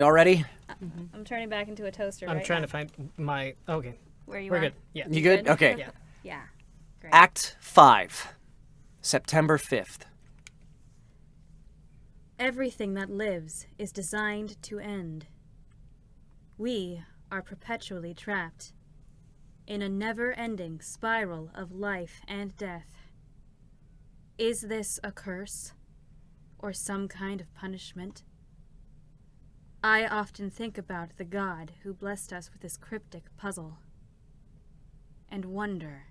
Y'all ready? I'm turning back into a toaster. I'm right trying now. to find my. Okay, Where you we're are? good. Yeah. You good? Okay. Yeah. Yeah. Great. Act 5, September 5th. Everything that lives is designed to end. We are perpetually trapped in a never-ending spiral of life and death. Is this a curse or some kind of punishment? I often think about the God who blessed us with this cryptic puzzle and wonder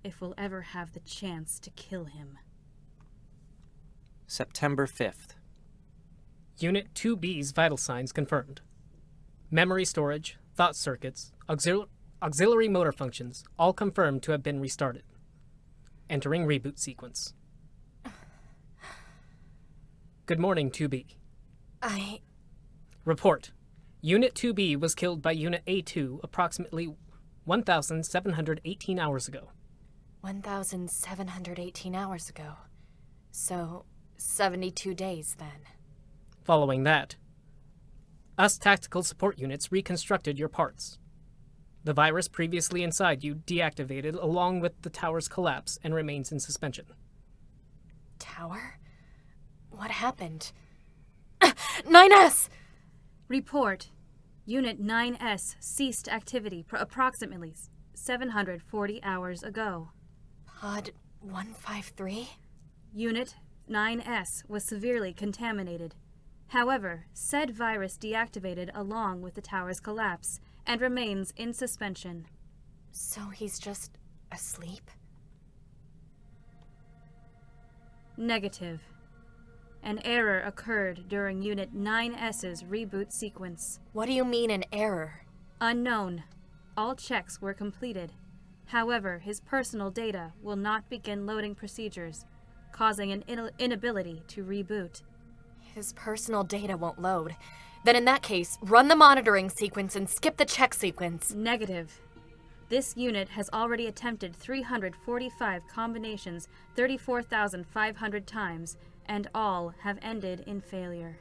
if we'll ever have the chance to kill him. September 5th. Unit 2B's vital signs confirmed. Memory storage, thought circuits, auxiliary motor functions, all confirmed to have been restarted. Entering reboot sequence. Good morning, 2B. Report. Unit 2B was killed by Unit A2 approximately 1,718 hours ago. 1,718 hours ago. So, 72 days then. Following that, us tactical support units reconstructed your parts. The virus previously inside you deactivated along with the tower's collapse and remains in suspension. Tower? What happened? 9S! Report. Unit 9S ceased activity approximately 740 hours ago. Pod 153? Unit 9S was severely contaminated. However, said virus deactivated along with the tower's collapse and remains in suspension. So he's just asleep? Negative. An error occurred during Unit 9S's reboot sequence. What do you mean an error? Unknown. All checks were completed. However, his personal data will not begin loading procedures, causing an inability to reboot. His personal data won't load. Then in that case, run the monitoring sequence and skip the check sequence. Negative. This unit has already attempted 345 combinations 34,500 times, and all have ended in failure.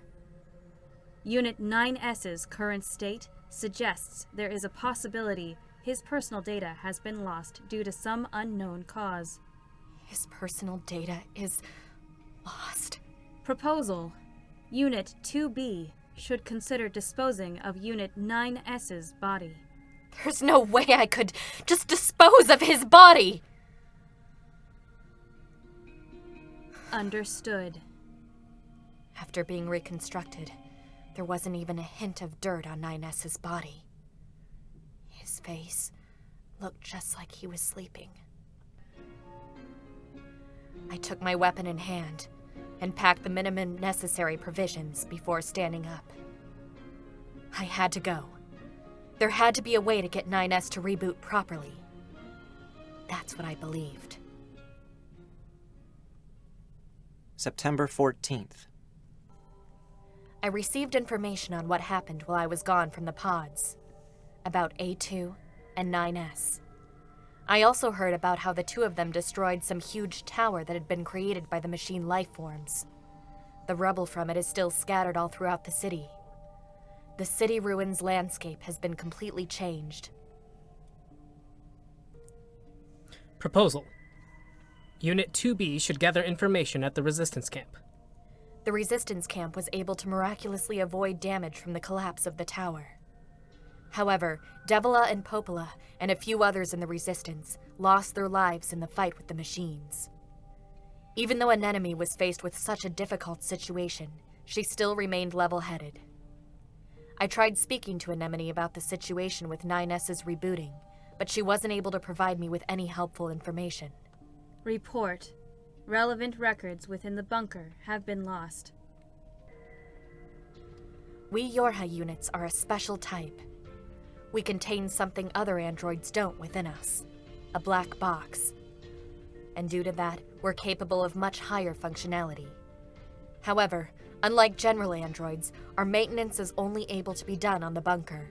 Unit 9S's current state suggests there is a possibility his personal data has been lost due to some unknown cause. His personal data is lost. Proposal. Unit 2B should consider disposing of Unit 9S's body. There's no way I could just dispose of his body! Understood. After being reconstructed, there wasn't even a hint of dirt on 9S's body. His face looked just like he was sleeping. I took my weapon in hand and packed the minimum necessary provisions before standing up. I had to go. There had to be a way to get 9S to reboot properly. That's what I believed. September 14th. I received information on what happened while I was gone from the pods, about A2 and 9S. I also heard about how the two of them destroyed some huge tower that had been created by the machine lifeforms. The rubble from it is still scattered all throughout the city. The city ruins landscape has been completely changed. Proposal. Unit 2B should gather information at the resistance camp. The resistance camp was able to miraculously avoid damage from the collapse of the tower. However, Devila and Popola and a few others in the resistance lost their lives in the fight with the machines. Even though an enemy was faced with such a difficult situation, she still remained level-headed. I tried speaking to Anemone about the situation with 9S's rebooting, but she wasn't able to provide me with any helpful information. Report. Relevant records within the bunker have been lost. We Yorha units are a special type. We contain something other androids don't within us, a black box. And due to that, we're capable of much higher functionality. However, unlike general androids, our maintenance is only able to be done on the bunker.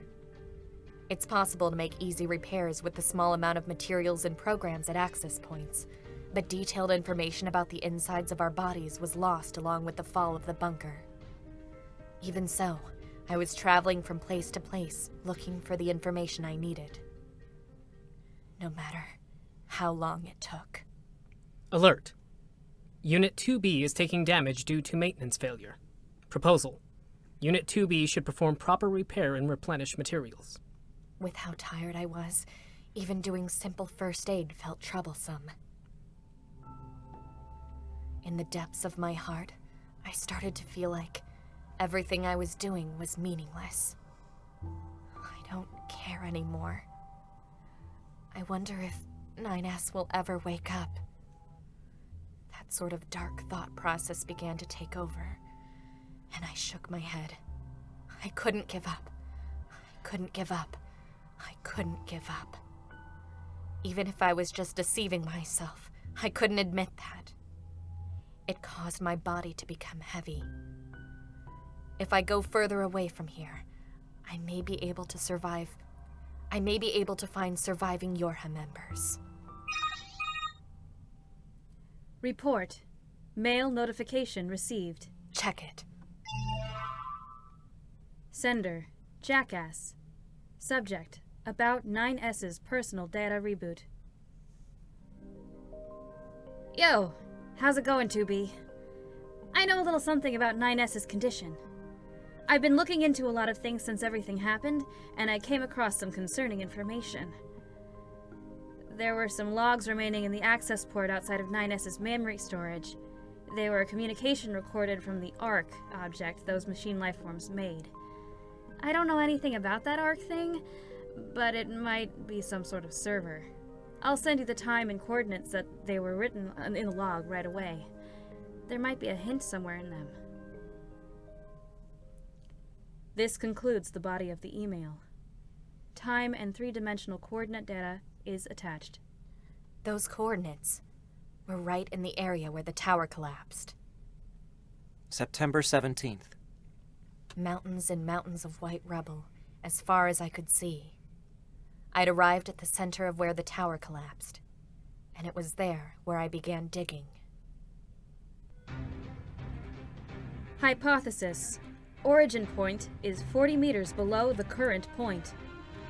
It's possible to make easy repairs with the small amount of materials and programs at access points, but detailed information about the insides of our bodies was lost along with the fall of the bunker. Even so, I was traveling from place to place, looking for the information I needed. No matter how long it took. Alert. Unit 2B is taking damage due to maintenance failure. Proposal. Unit 2B should perform proper repair and replenish materials. With how tired I was, even doing simple first aid felt troublesome. In the depths of my heart, I started to feel like everything I was doing was meaningless. I don't care anymore. I wonder if 9S will ever wake up. That sort of dark thought process began to take over, and I shook my head. I couldn't give up. I couldn't give up. I couldn't give up. Even if I was just deceiving myself, I couldn't admit that. It caused my body to become heavy. If I go further away from here, I may be able to survive. I may be able to find surviving Yorha members. Report. Mail notification received. Check it. Sender. Jackass. Subject. About 9S's personal data reboot. Yo! How's it going, 2B? I know a little something about 9S's condition. I've been looking into a lot of things since everything happened, and I came across some concerning information. There were some logs remaining in the access port outside of 9S's memory storage. They were a communication recorded from the ARC object those machine lifeforms made. I don't know anything about that ARC thing, but it might be some sort of server. I'll send you the time and coordinates that they were written in the log right away. There might be a hint somewhere in them. This concludes the body of the email. Time and three-dimensional coordinate data is attached. Those coordinates were right in the area where the tower collapsed. September 17th. Mountains and mountains of white rubble, as far as I could see. I'd arrived at the center of where the tower collapsed, and it was there where I began digging. Hypothesis. Origin point is 40 meters below the current point.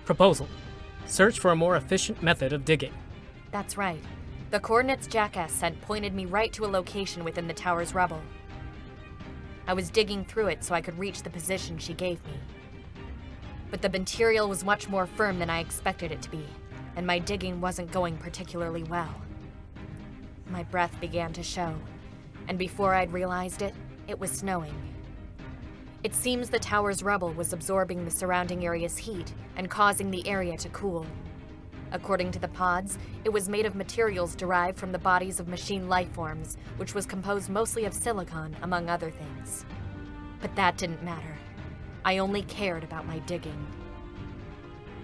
Proposal. Search for a more efficient method of digging. That's right. The coordinates Jackass sent pointed me right to a location within the tower's rubble. I was digging through it so I could reach the position she gave me. But the material was much more firm than I expected it to be, and my digging wasn't going particularly well. My breath began to show, and before I'd realized it, it was snowing. It seems the tower's rubble was absorbing the surrounding area's heat and causing the area to cool. According to the pods, it was made of materials derived from the bodies of machine lifeforms, which was composed mostly of silicon, among other things. But that didn't matter. I only cared about my digging.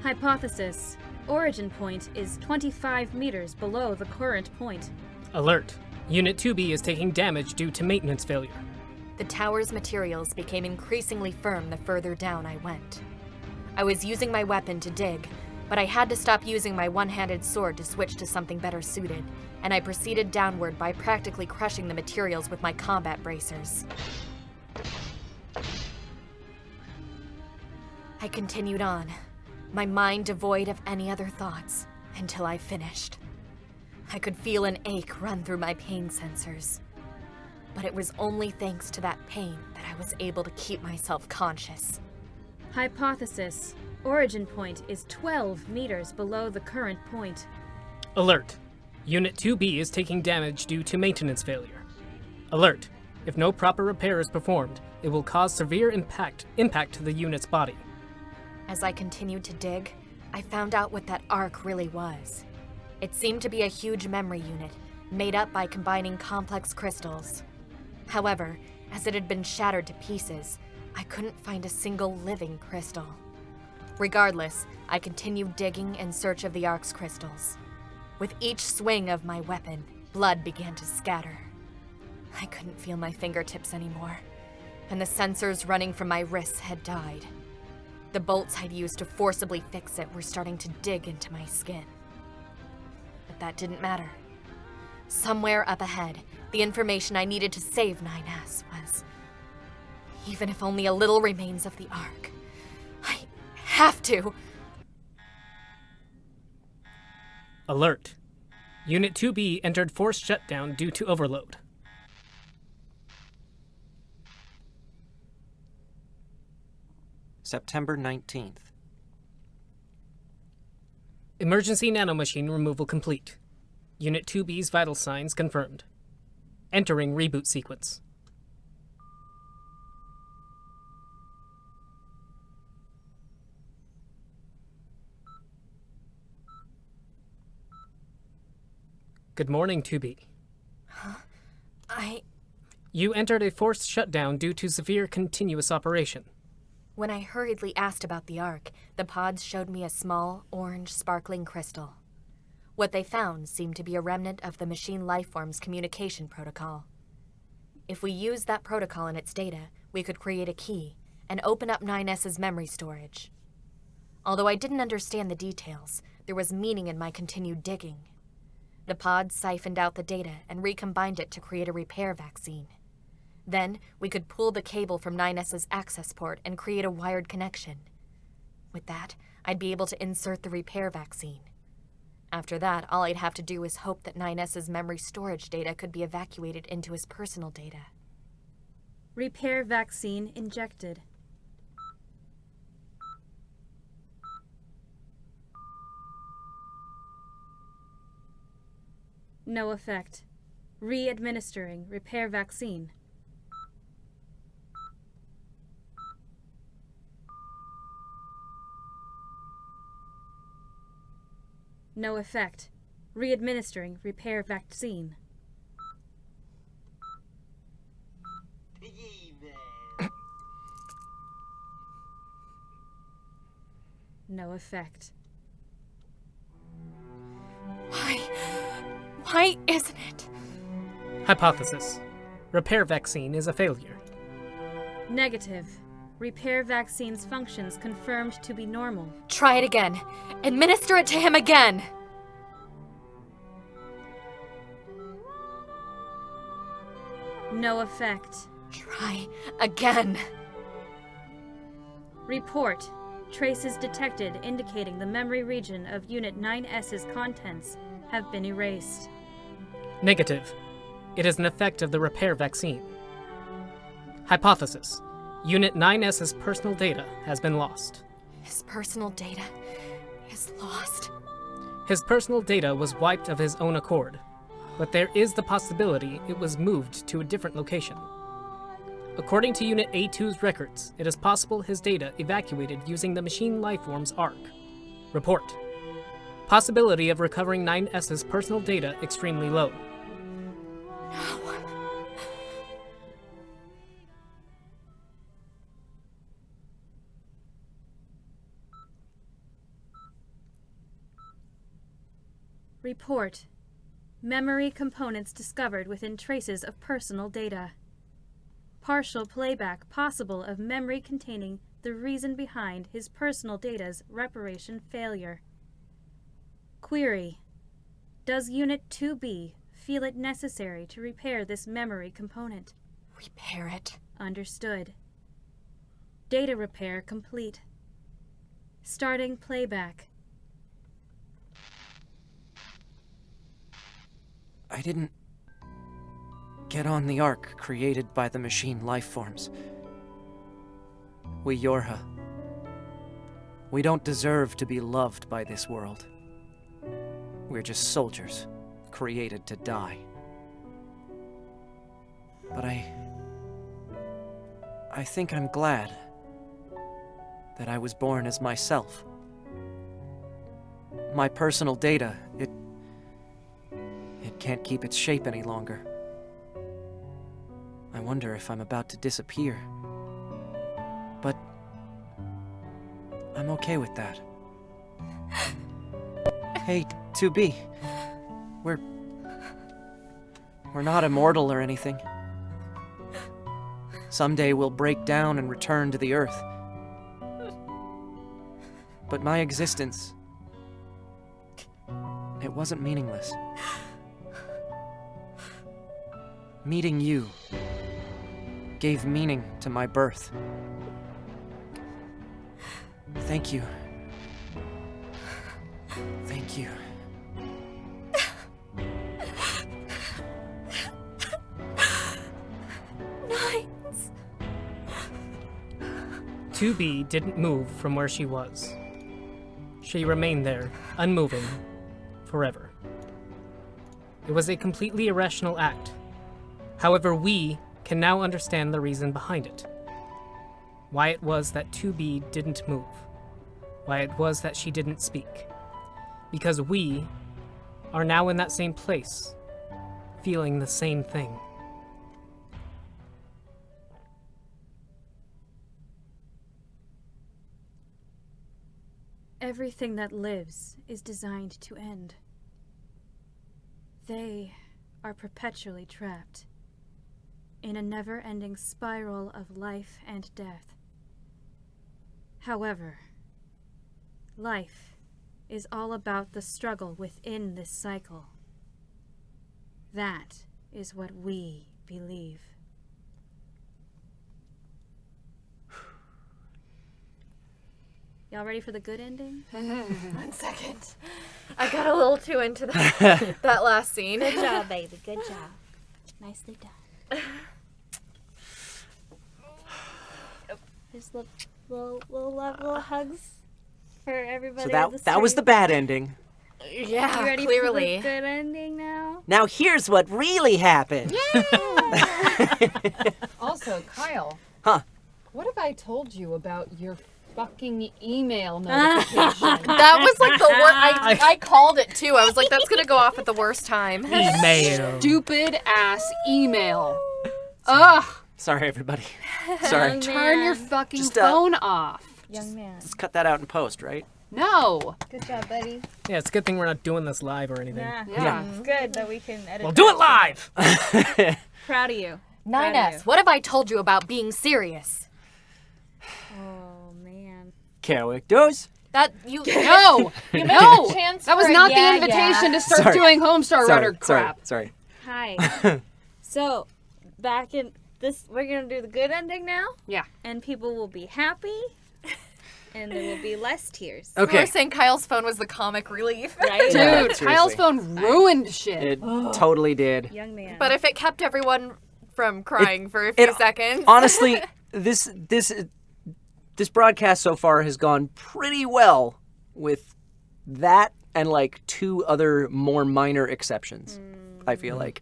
Hypothesis. Origin point is 25 meters below the current point. Alert. Unit 2B is taking damage due to maintenance failure. The tower's materials became increasingly firm the further down I went. I was using my weapon to dig, but I had to stop using my one-handed sword to switch to something better suited, and I proceeded downward by practically crushing the materials with my combat bracers. I continued on, my mind devoid of any other thoughts, until I finished. I could feel an ache run through my pain sensors. But it was only thanks to that pain that I was able to keep myself conscious. Hypothesis. Origin point is 12 meters below the current point. Alert. Unit 2B is taking damage due to maintenance failure. Alert. If no proper repair is performed, it will cause severe impact to the unit's body. As I continued to dig, I found out what that arc really was. It seemed to be a huge memory unit, made up by combining complex crystals. However, as it had been shattered to pieces, I couldn't find a single living crystal. Regardless, I continued digging in search of the arc's crystals. With each swing of my weapon, blood began to scatter. I couldn't feel my fingertips anymore, and the sensors running from my wrists had died. The bolts I'd used to forcibly fix it were starting to dig into my skin. But that didn't matter. Somewhere up ahead, the information I needed to save 9S was Even if only a little remains of the Ark. I have to. Alert. Unit 2B entered forced shutdown due to overload. September 19th. Emergency nanomachine removal complete. Unit 2B's vital signs confirmed. Entering reboot sequence. Good morning, 2B. You entered a forced shutdown due to severe continuous operation. When I hurriedly asked about the Ark, the pods showed me a small, orange, sparkling crystal. What they found seemed to be a remnant of the machine lifeform's communication protocol. If we used that protocol and its data, we could create a key and open up 9S's memory storage. Although I didn't understand the details, there was meaning in my continued digging. The pods siphoned out the data and recombined it to create a repair vaccine. Then, we could pull the cable from 9S's access port and create a wired connection. With that, I'd be able to insert the repair vaccine. After that, all I'd have to do is hope that 9S's memory storage data could be evacuated into his personal data. Repair vaccine injected. No effect. Re-administering repair vaccine. No effect. Re-administering repair vaccine. No effect. Why isn't it? Hypothesis. Repair vaccine is a failure. Negative. Repair vaccine's functions confirmed to be normal. Try it again. Administer it to him again. No effect. Try again. Report. Traces detected indicating the memory region of Unit 9S's contents have been erased. Negative. It is an effect of the repair vaccine. Hypothesis. Unit 9S's personal data has been lost. His personal data is lost. His personal data was wiped of his own accord, but there is the possibility it was moved to a different location. According to Unit A2's records, it is possible his data evacuated using the machine lifeform's Ark. Report. Possibility of recovering 9S's personal data extremely low. No. Report. Memory components discovered within traces of personal data. Partial playback possible of memory containing the reason behind his personal data's reparation failure. Query. Does Unit 2B feel it necessary to repair this memory component? Repair it. Understood. Data repair complete. Starting playback. I didn't get on the Ark created by the machine lifeforms. We Yorha. We don't deserve to be loved by this world. We're just soldiers, created to die. But I think I'm glad that I was born as myself. My personal data, it can't keep its shape any longer. I wonder if I'm about to disappear. But I'm okay with that. Hey, 2B. We're not immortal or anything. Someday we'll break down and return to the Earth. But my existence, it wasn't meaningless. Meeting you, gave meaning to my birth. Thank you. Thank you. Nines. 2B didn't move from where she was. She remained there, unmoving, forever. It was a completely irrational act. However, we can now understand the reason behind it. Why it was that 2B didn't move. Why it was that she didn't speak. Because we are now in that same place, feeling the same thing. Everything that lives is designed to end. They are perpetually trapped in a never-ending spiral of life and death. However, life is all about the struggle within this cycle. That is what we believe. Y'all ready for the good ending? 1 second. I got a little too into that last scene. Good job, baby. Good job. Nicely done. Just little hugs for everybody. So that was the bad ending. Yeah, You ready clearly. for the good ending now? Now here's what really happened. Also, Kyle. Huh. What have I told you about your fucking email notification? That was like the worst. I called it too. I was like, that's gonna go off at the worst time. Email. Stupid ass email. Ugh. Sorry, everybody. Sorry. Turn your fucking Just, phone off. Young man. Let's cut that out in post, right? No. Good job, buddy. Yeah, it's a good thing we're not doing this live or anything. Yeah. It's good that we can edit. We'll do it live! Proud of you. 9S, what have I told you about being serious? Oh, man. Characters. That you No. no. That was not the invitation to start Sorry. doing Homestar Runner crap. Sorry. Hi. So, back in this, we're going to do the good ending now. Yeah. And people will be happy. And there will be less tears. We Okay. were saying Kyle's phone was the comic relief. Right? Dude, Yeah, Kyle's seriously. phone ruined shit. It totally did. Young man. But if it kept everyone from crying for a few it- seconds. Honestly, this broadcast so far has gone pretty well with that and like 2 other more minor exceptions. I feel like.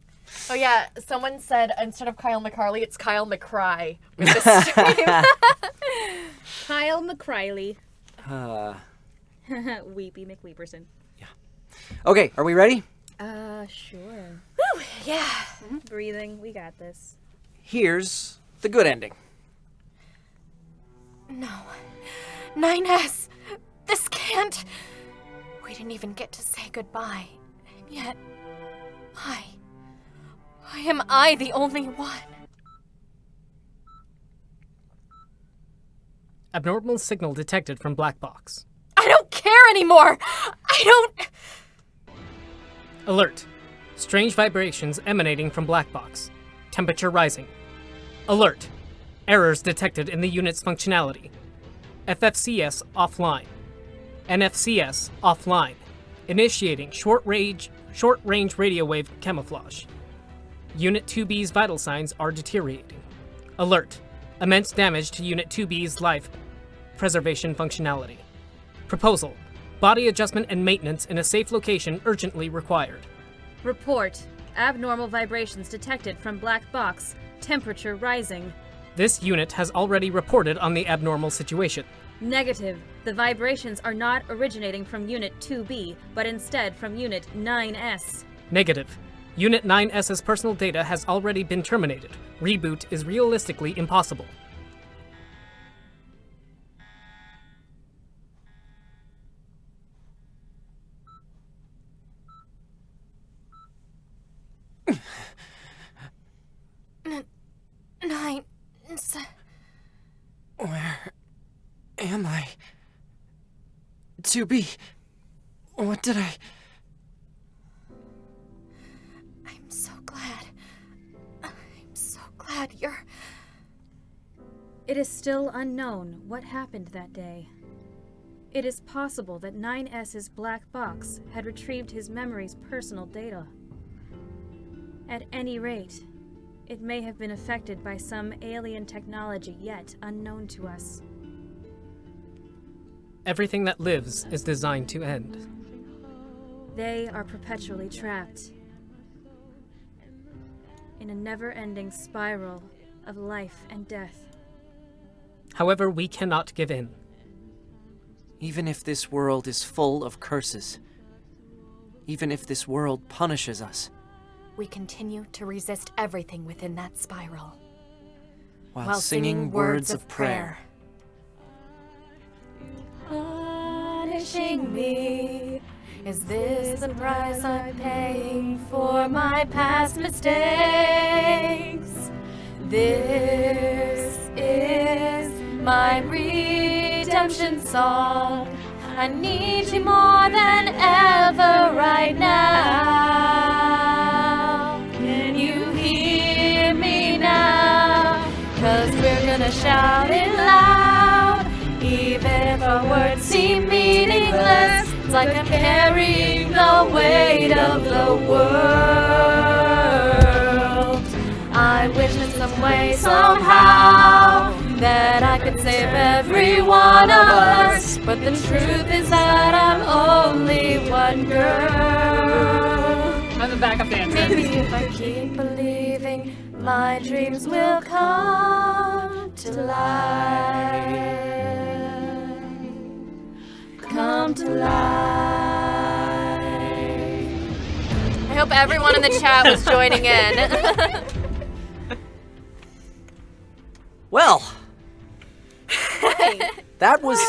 Oh yeah, someone said instead of Kyle McCarley, it's Kyle McCry with the stream. Kyle McCarley. Uh, Weepy McWeeperson. okay, are we ready? Sure. Yeah. Breathing. We got this. Here's the good ending. No. 9S. This can't. We didn't even get to say goodbye. And yet, why? Why am I the only one? Abnormal signal detected from black box. I don't care anymore. I don't. Alert. Strange vibrations emanating from black box. Temperature rising. Alert. Errors detected in the unit's functionality. FFCS offline. NFCS offline. Initiating short-range radio wave camouflage. Unit 2B's vital signs are deteriorating. Alert. Immense damage to Unit 2B's life preservation functionality. Proposal. Body adjustment and maintenance in a safe location urgently required. Report. Abnormal vibrations detected from black box. Temperature rising. This unit has already reported on the abnormal situation. Negative. The vibrations are not originating from Unit 2B, but instead from Unit 9S. Negative. Unit 9S's personal data has already been terminated. Reboot is realistically impossible. Nine. Where am I? To be. What did I... I'm so glad. I'm so glad you're It is still unknown what happened that day. It is possible that 9S's black box had retrieved his memory's personal data. At any rate, it may have been affected by some alien technology yet unknown to us. Everything that lives is designed to end. They are perpetually trapped in a never-ending spiral of life and death. However, we cannot give in. Even if this world is full of curses, even if this world punishes us, We continue to resist everything within that spiral, while singing words of prayer. Punishing me. Is this the price I'm paying for my past mistakes? This is my redemption song. I need you more than ever right now. Can you hear me now? 'Cause we're gonna shout it loud. Even if our words seem meaningless, it's like I'm carrying the weight of the world. I wish in some way, somehow, that I could save every one of us. But the truth is that I'm only one girl. I'm the backup dancer. Maybe if I keep believing, my dreams will come to life. Come to life. I hope everyone in the chat was joining in. Well, that was